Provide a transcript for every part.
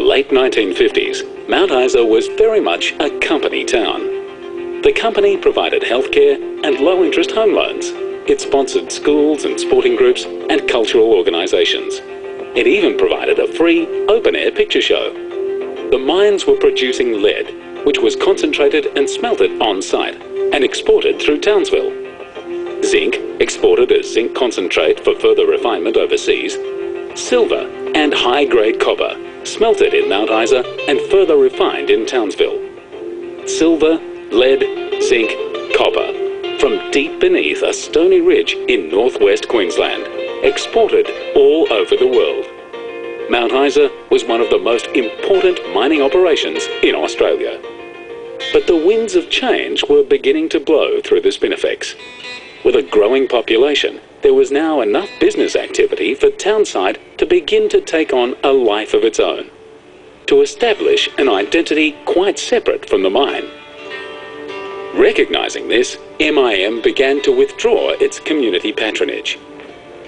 late 1950s, Mount Isa was very much a company town. The company provided healthcare and low-interest home loans. It sponsored schools and sporting groups and cultural organisations. It even provided a free, open-air picture show. The mines were producing lead, which was concentrated and smelted on-site and exported through Townsville. Zinc, exported as zinc concentrate for further refinement overseas. Silver and high-grade copper, smelted in Mount Isa and further refined in Townsville. Silver, lead, zinc, copper, from deep beneath a stony ridge in northwest Queensland, exported all over the world. Mount Isa was one of the most important mining operations in Australia. But the winds of change were beginning to blow through the Spinifex. With a growing population, there was now enough business activity for Townside to begin to take on a life of its own, to establish an identity quite separate from the mine. Recognising this, MIM began to withdraw its community patronage.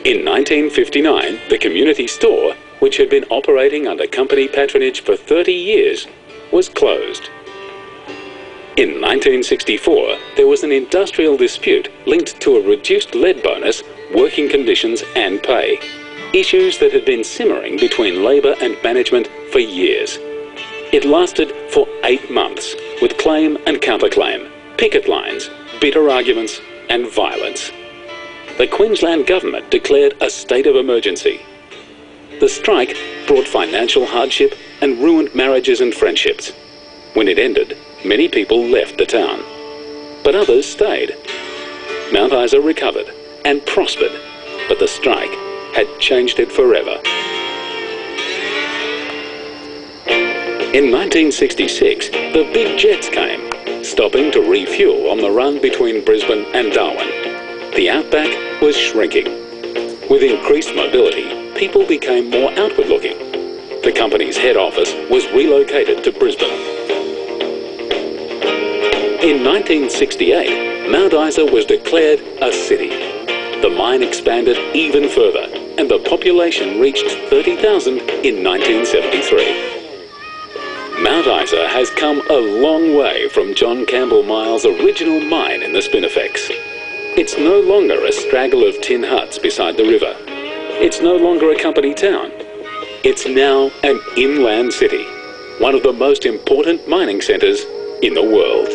In 1959, the community store, which had been operating under company patronage for 30 years, was closed. In 1964, there was an industrial dispute linked to a reduced lead bonus, working conditions and pay, issues that had been simmering between Labor and management for years. It lasted for 8 months, with claim and counterclaim, picket lines, bitter arguments and violence. The Queensland government declared a state of emergency. The strike brought financial hardship and ruined marriages and friendships. When it ended, many people left the town, but others stayed. Mount Isa recovered and prospered, but the strike had changed it forever. In 1966, the big jets came, stopping to refuel on the run between Brisbane and Darwin. The outback was shrinking. With increased mobility, people became more outward-looking. The company's head office was relocated to Brisbane. In 1968, Mount Isa was declared a city. The mine expanded even further, and the population reached 30,000 in 1973. Mount Isa has come a long way from John Campbell Miles' original mine in the Spinifex. It's no longer a straggle of tin huts beside the river. It's no longer a company town. It's now an inland city, one of the most important mining centres in the world.